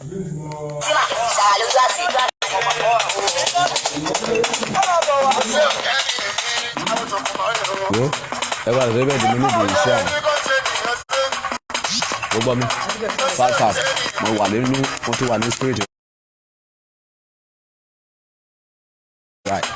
Yo, ẹ bá ṣe bẹ́ẹ̀ di mi níbi iṣẹ́ àná. Ó gbọ́ mi. Fast mo ti wà ní spirit. Right.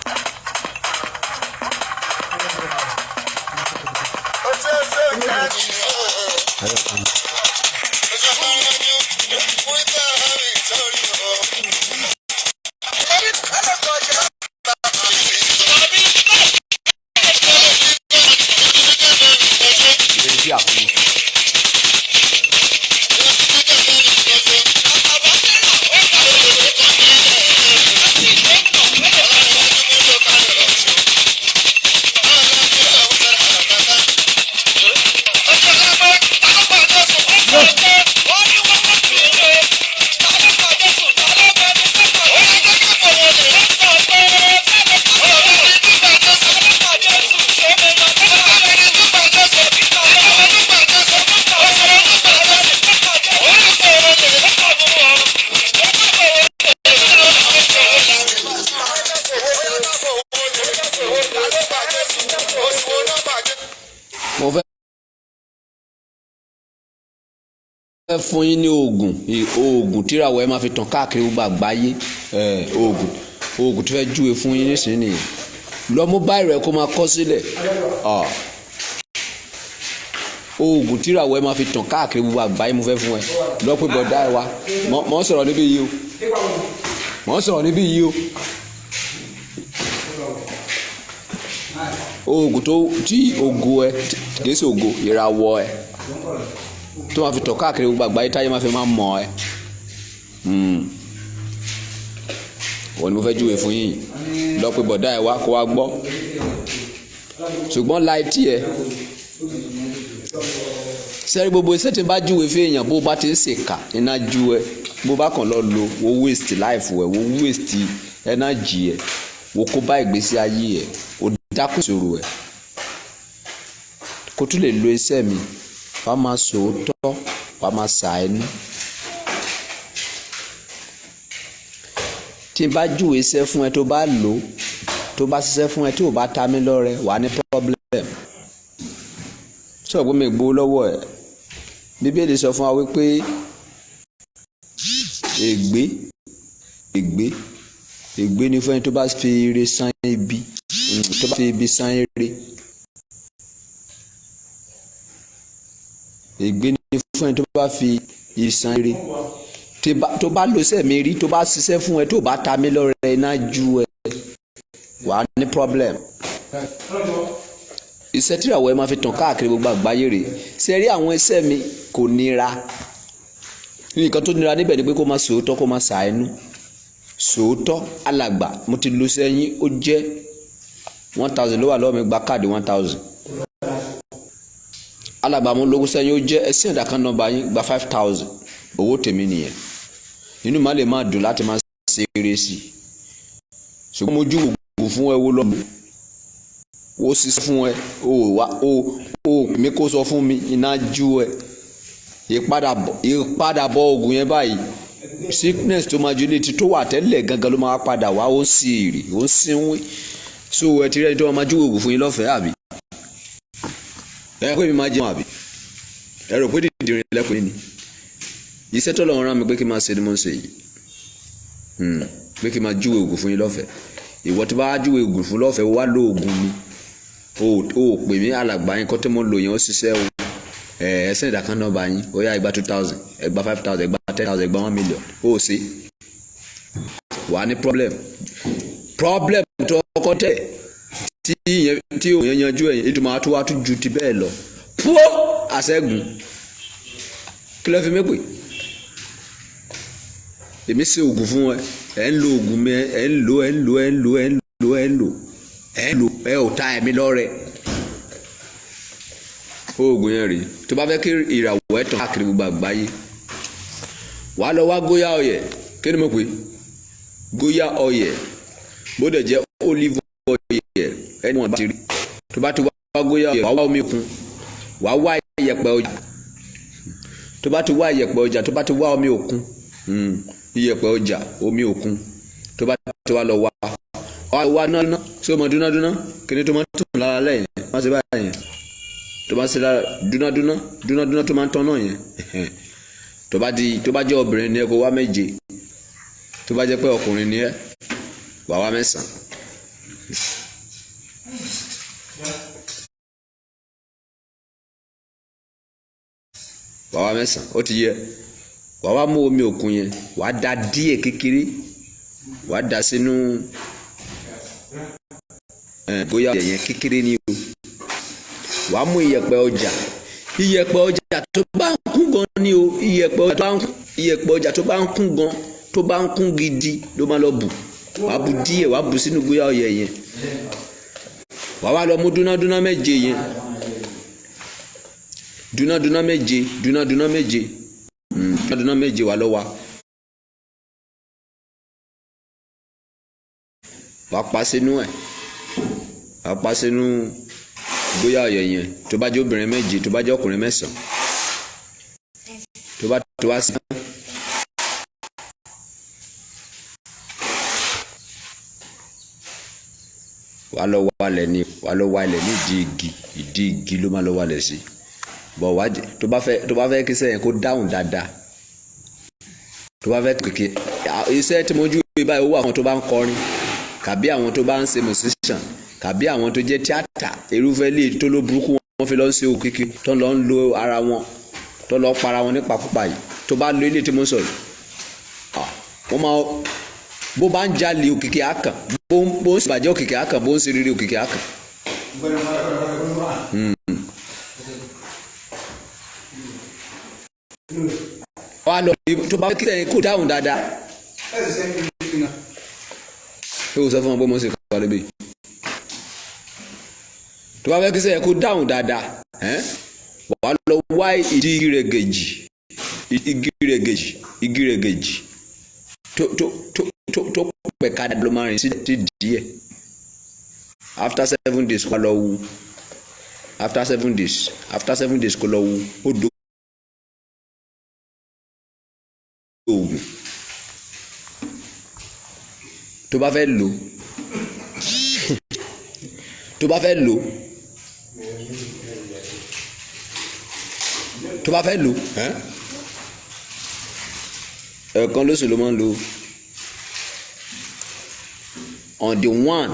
Mo fẹ́ fún yín ní oògùn tíràwọ̀ ẹ máa fi tàn káàkiri gbogbo àgbáyé. Oògùn tí fẹ́ júwe fún yín nísìnyí nìyẹn. Lọ mú báyìí rẹ kó máa kọ sílẹ̀. Oògùn tíràwọ̀ ẹ máa fi tàn káàkiri gbogbo àgbáyé mo fẹ́ fún ẹ. Lọ pé bọ̀dá ẹ wá. Mọ̀ ń sọ̀rọ̀ níbí yìí o. Oògùn tí ògo ẹ kìí ṣe ògo ìràwọ̀ ẹ tó máa fi tàn káàkiri gbogbo àgbáyé táyé máa fi máa mọ̀ ẹ́. Wọ́n ní mo fẹ́ júwe fún yín. Lọ pé bọ̀dá ẹ wá kó wá gbọ́. Ṣùgbọ́n láì tí ẹ sẹ́rí gbogbo iṣẹ́ tí n bá júwe fún èèyàn bó bá ti ń ṣèkà iná jú ẹ bó bá kàn lọ lo wo waste life ẹ wo waste energy ẹ wo kó bá ìgbésí ayé ẹ o dákú ìṣòro ẹ kó tún lè lo iṣẹ́ mi wàá máa sòótọ́ wàá máa ṣàánú. Tí n bá júwe iṣẹ́ fún ẹ tó bá lò tó bá ṣiṣẹ́ fún ẹ tí ò bá ta mí lọ́rẹ wà ní problem. Sọ pé mi gbowó lọ́wọ́ ẹ. Bíbélì sọ fún wa wípé ègbé ni fún ẹni tó bá fi ire san ibi tó bá fi ibi san ire. Ègbé ni fún ẹni tó bá fi ìsan ire tó bá lò sẹ́mi rí tó bá ṣiṣẹ́ fún ẹ tó bá ta mí lọ́rẹ iná ju ẹ wà ní problem. Iṣẹ́ tíràwọ̀ ẹ máa fi tàn káàkiri gbogbo àgbáyé rẹ̀ ṣe rí àwọn iṣẹ́ mi kò nira. Nǹkan tó nira níbẹ̀ ni pé kó máa sòótọ́ kó máa ṣàánú. Sòótọ́ alàgbà mo ti lo sẹ́yìn ó jẹ́ 1000 ló wà lọ́wọ́ mi gba káàdì 1000. Alàgbà mo lówó sẹ́yìn ó jẹ́ ẹsẹ̀ ìdàkan nọ́mbà yín gba 5000 owó tèmi nìyẹn. Inú má lè máa dùn láti máa ṣe eré sí i. Ṣùgbọ́n mo jú ògùn fún ẹ wo lọ́mọ wo ṣiṣẹ́ fún ẹ o mi kó sọ fún mi iná jú ẹ ìpadàbọ̀ oògùn yẹn báyìí sickness tó máa ju létí tó wà tẹ́lẹ̀ gangan ló máa padà wá ó sì rì ó sínwín. So ẹ ti rẹ́ni tó máa jú oògùn fún yín lọ́fẹ̀ẹ́ àbí ẹ pé mi máa jẹun àbí ẹ rò pé dídìrín lẹ́kùn ni iṣẹ́ tó lọ́wọ́ rán mi pé kí n máa ṣe ni mo ń ṣe yìí pé kí n máa jú oògùn fún yín lọ́fẹ̀ẹ́. Ìwọ tí bá jú oògùn fún lọ́fẹ̀ẹ́ wá lo oògùn mi o pè mí alàgbà yín kọ́ tí mo lò yẹn ó ṣiṣẹ́ o ẹsẹ̀ ìdàkan nọ́mbà yín ó yá ẹgbà 2000 ẹgbà 5000 ẹgbà 10,000 ẹgbà 1 million ó ṣe wà ní problem tó kọ́ tẹ̀ tí òun yẹn yanjú ẹ̀yìn ìtumọ̀ àtúwá tún ju ti bẹ́ẹ̀ lọ púọ́ àṣẹ́gun kí ló fi mí pè èmi ṣe oògùn fún ẹ ń lo oògùn mi ẹ ń lo ẹ ò ta ẹ̀mí lọ́rẹ. Oògùn yẹn rèé tó bá fẹ́ kí ìràwọ̀ ẹ̀ tàn káàkiri gbogbo àgbáyé wàá lọ wá góyà ọ̀yẹ̀ kí ni mo pè góyà ọ̀yẹ̀ bó dẹ̀ jẹ́ olive ọ̀yẹ̀ ẹni wọn bá ti rí tó bá ti wá góyà ọ̀yẹ̀ wàá wá omi kun wàá wá iyẹ̀pẹ̀ ọjà tó bá ti wá iyẹ̀pẹ̀ ọjà tó bá ti wá omi òkun iyẹ̀pẹ̀ ọjà omi òkun tó bá ti wá lọ wá náà ṣé o mọ dúnádúná kíni tó máa ń tún lára lẹ́yìn má ṣe báyìí yẹn tó bá ṣe lára dúnádúná tó máa ń tán náà yẹn tó bá jẹ́ obìnrin ni ẹ kó wá 7 tó bá jẹ́ pé ọkùnrin ni ẹ wà wá 9. wà wá 9 ó ti yẹ wà wá mú omi òkun yẹn wà á da díẹ̀ kékeré wà á da sínú bóyá yẹn kékeré ni o wà á mú iyẹ̀pẹ̀ ọjà tó bá ń kún gan ni o iyẹ̀pẹ̀ ọjà tó bá ń kún gan tó bá ń kún gidi ló máa lọ bù wà á bù díẹ̀ wà á bù sínú bóyá ọyẹ yẹn wà wá lọ mú dúnádúná 7 yẹn dúnádúná 7 dúnádúná 7 wà lọ wà á pa sínú ẹ̀ wà á pa sínú bóyá ọyẹ yẹn tó bá jẹ́ obìnrin 7 tó bá jẹ́ ọkùnrin 9 tó bá tó wá sí wà lọ wálẹ̀ ní ìdí igi ló máa lọ wálẹ̀ sí bọ̀ wá tó bá fẹ́ kí iṣẹ́ yẹn kó dáhùn dáadáa tó bá fẹ́ kéke iṣẹ́ tí mo jú báyìí ó wà àwọn tó bá ń kọrin kàbí àwọn tó bá ń ṣe musician kàbí àwọn tó jẹ́ tíátà irúfẹ́ lè tó ló burúkú wọn fi lọ ń ṣe òkèké tó lọ ń lo ara wọn tó lọ para wọn nípakúpa yìí tó bá lo ilé tí mo sọ yìí wọ́n máa bó bá ń jalè òkèké àkàn bó ń ṣèbàjẹ́ òkèké àkàn bó ń ṣe rere òkèké àkàn. wà á lọ tó bá kí sẹ́yìn kó dáhùn dáadáa. ṣé o sọ fún wọn bó mo ṣe kọ́ lébi tó bá fẹ́ kí sẹ́yìn kó dáhùn dáadáa wà á lọ wá ìdí igi rẹ̀gẹ̀jì tó pẹ̀ka ló máa rìn sí díẹ̀ after 7 days kó lọ wú after 7 days kó lọ wú ó do oògùn tó bá fẹ́ lò ẹ̀ẹ̀kan lóṣù ló máa ń lò on the 1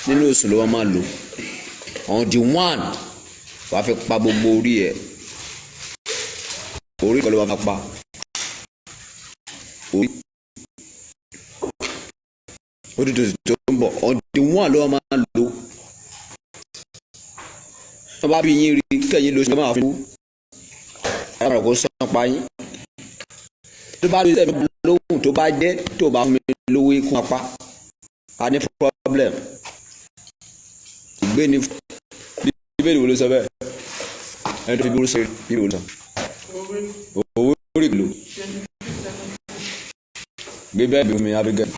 nínú oṣù ló máa lò on the 1 wàá fi pa gbogbo orí ẹ̀ orí kan ló máa pa orí tó ń bọ̀ on the 1 ló máa lò wọ́n bá bí yín rí kẹ́yìn lóṣù tó máa fi wú ẹ̀rọ kò sàn pa yín tó bá lóṣù tẹ̀mí lóhùn tó bá jẹ́ tó bá fún mi lówó ikú apá a ní problem ìgbé ni bíbélì wo ló sọ bẹ́ẹ̀ ẹni tó fi burú sẹ́yìn bíbélì wo ló sọ owó rí lò gbé bẹ́ẹ̀ bí omi abigẹ́.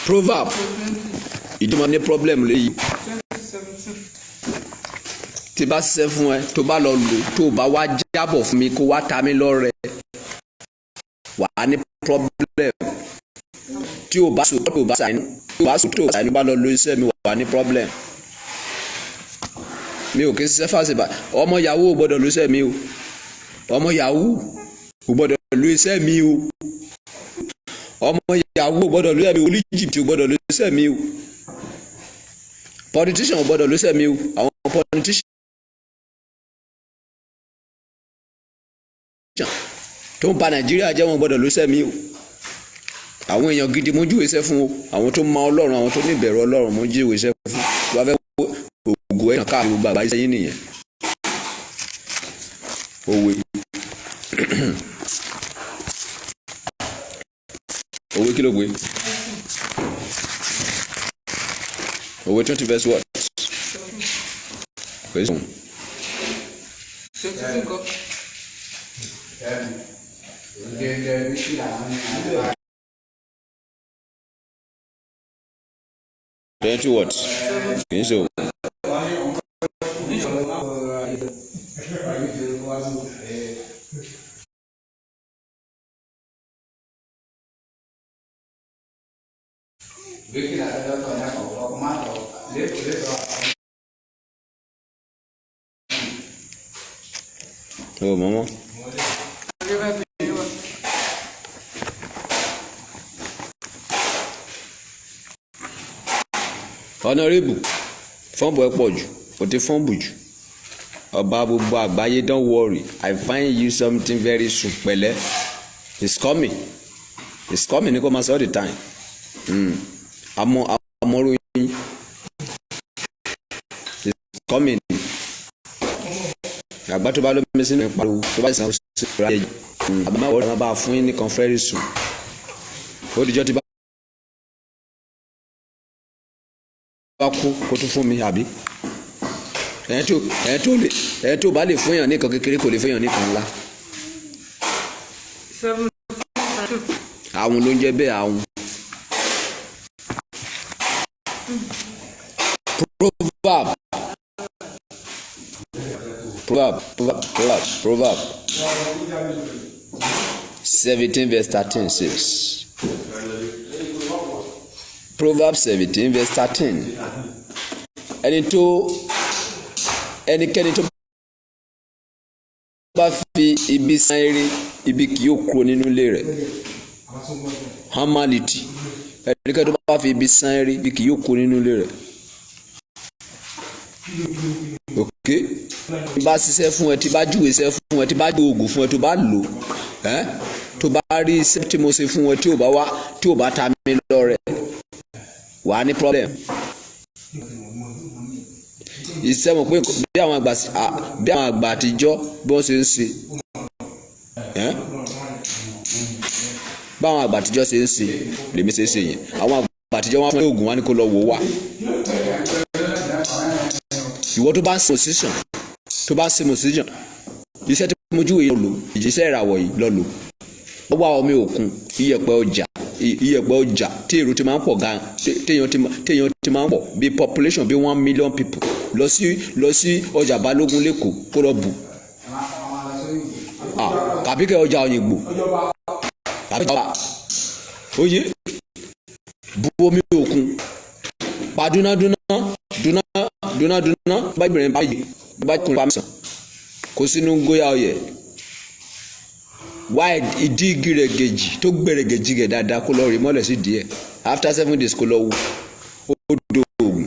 Proverb ìdúmọ̀ ní problem léyìí tí bá ṣiṣẹ́ fún ẹ tó bá lọ lò tó bá wá jábọ̀ fún mi kó wá ta mí lọ́rẹ wà á ní problem tí o bá sọ tó o bá ṣàìní bá lọ lo iṣẹ́ mi wà á ní problem mi ò kí ń ṣiṣẹ́ fásitì ọmọ yahoo ò gbọ́dọ̀ lo iṣẹ́ mi o ọmọ yahoo ò gbọ́dọ̀ lo iṣẹ́ mi o ọmọ yahoo gbọ́dọ̀ lóṣẹ mi o Egypt gbọ́dọ̀ lóṣẹ mi o politician gbọ́dọ̀ lóṣẹ mi o àwọn politician tó ń ba Nàìjíríà jẹ́ wọn gbọ́dọ̀ lóṣẹ mi o àwọn èèyàn gidi mo júwe iṣẹ́ fún o àwọn tó mọ Ọlọ́run àwọn tó ní ìbẹ̀rù Ọlọ́run mo júwe iṣẹ́ fún tó bá fẹ́ ògùn ẹ̀yàn káàkiri gbogbo àgbáyé sẹ́yìn nìyẹn òwe òwe kí ló gbé òwe 20 verse what question. 20 what? Kì í ṣe o. Oh, mama. Honorable, fọ́nbù ẹ pọ̀ jù, o ti fọ́nbù jù. Ọba gbogbo àgbáyé, don't worry, I find you something very soon. Pẹ̀lẹ́, it's coming ní kò máa sọ all the time. Àmọ́ròyìn, it's coming. Àgbà tó bá lómi sínú ìpariwo tó bá ìsàn sí ìrora ẹ̀jẹ̀. Àbámá wọ́n máa bá fún yín nìkan very soon. Ó dìjọ́ ti bá kú kó tún fún mi àbí. Ẹ̀yẹn tó bá lè fún yàn nìkan kékeré kò lè fún yàn nìkan ńlá. Àwọn ló ń jẹ́ bẹ́ẹ̀ àwọn. Proverb 17 verse 13 says. Proverbs 17 verse 13. Ẹnikẹ́ni tó bá fi ibi san eré, ibi kì yóò kúrò nínú ilé rẹ̀. Hamality. Ẹnikẹ́ni tó bá fi ibi san eré, ibi kì yóò kúrò nínú ilé rẹ̀. Okay? Tí bá ṣiṣẹ́ fún ẹ, tí bá júwe iṣẹ́ fún ẹ, tí bá júwe oògùn fún ẹ, tó bá lò, tó bá rí iṣẹ́ tí mo ṣe fún ẹ, tí ò bá ta mí lọ́rẹ, wà á ní problem. Iṣẹ́ mọ̀ pé bí àwọn àgbà àtijọ́ bí wọ́n ṣe ń ṣe, bí àwọn àgbà àtijọ́ ṣe ń ṣe lèmi ṣe ń ṣe yẹn. Àwọn àgbà àtijọ́ wọn fún ẹ oògùn, wọn ni kó lọ wò wá. Ìwọ tó bá ń ṣe musician, iṣẹ́ tí mo júwe lọ lò, iṣẹ́ ìràwọ̀ yìí lọ lò. Ó wá omi òkun, iyẹ̀pẹ̀ ọjà tí èrò ti máa ń pọ̀ gan, téèyàn ti máa ń pọ̀ bí population bí 1 million people lọ sí ọjà Balógun lẹ́kọ̀ọ́ kó lọ bù. Kàbíkẹ́ ọjà Òyìngbò, oyè bu omi òkun, pa dúnádúná bá gbìyànjú bá kún pa mẹ́sàn kó sínú góyà ọyẹ. Wá ìdí igi rẹ̀ gèjì tó gbẹ̀rẹ̀ gèjì rẹ̀ dáadáa kó lọ rí mọ́lẹ̀ sí díẹ̀. After 7 days kó lọ wò ó dòògùn.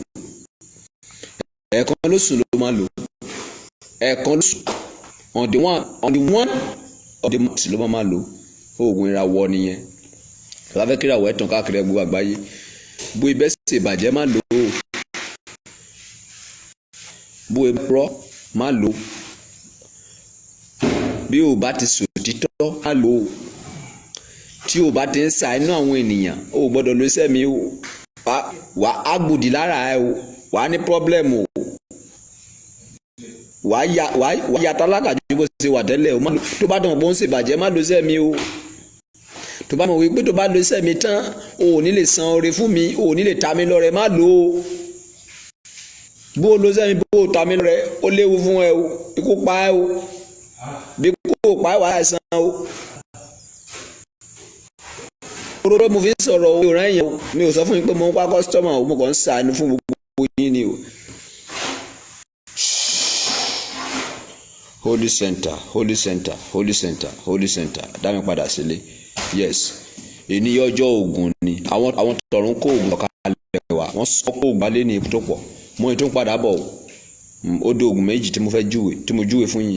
Ẹ̀ẹ̀kan lóṣù ló máa lò. Ẹ̀ẹ̀kan lóṣù on the one of the month ló máa lò. Oògùn ìràwọ̀ nìyẹn. Tó bá fẹ́ kí ìràwọ̀ ẹ̀ tàn káàkiri gbogbo àgbáyé. Bó ibẹ̀ ṣe bàjẹ́ má lò ó. Bó ibẹ̀ rọ́ má lò ó. Bí o bá ti sòtítọ́ má lò ó. Tí o bá ti ń sa inú àwọn ènìyàn, o gbọ́dọ̀ lo iṣẹ́ mi o. Wà á gbòdì lára ẹ o. Wà á ní problem o. Wà á ya tálákà ju bó ṣe wà tẹ́lẹ̀ o. Tó bá dàn bó ń ṣe bàjẹ́ má lo iṣẹ́ mi o. Tó bá mọ̀ wípé tó bá lo iṣẹ́ mi tán, o ò ní lè san oore fún mi, o ò ní lè ta mi lọ́rẹ, má lò ó. Bó o lo iṣẹ́ mi, bó o ta mi lọ́rẹ, ó léwu fún ẹ o. Ikú pa ẹ o. Bí kò pa ẹ wà á san o. Oró mo fi ń sọ̀rọ̀ o, ìrìn yẹn o. Mi ò sọ fún yín pé mo ń pa kọ́sítọ́mà o, mo kàn ń ṣàánú fún gbogbo yín ni o. Holy center, dá mi padà sílé. Yes, ènìyàn ọjọ́ ogun ni àwọn tọ̀run kó ogun lọ́kàlẹ̀ wa, wọ́n sọ pé ogun balẹ̀ ní ipò tó pọ̀. Mo ètò ń padà bọ̀ ó dé ogun méjì tí mo júwe fún yín.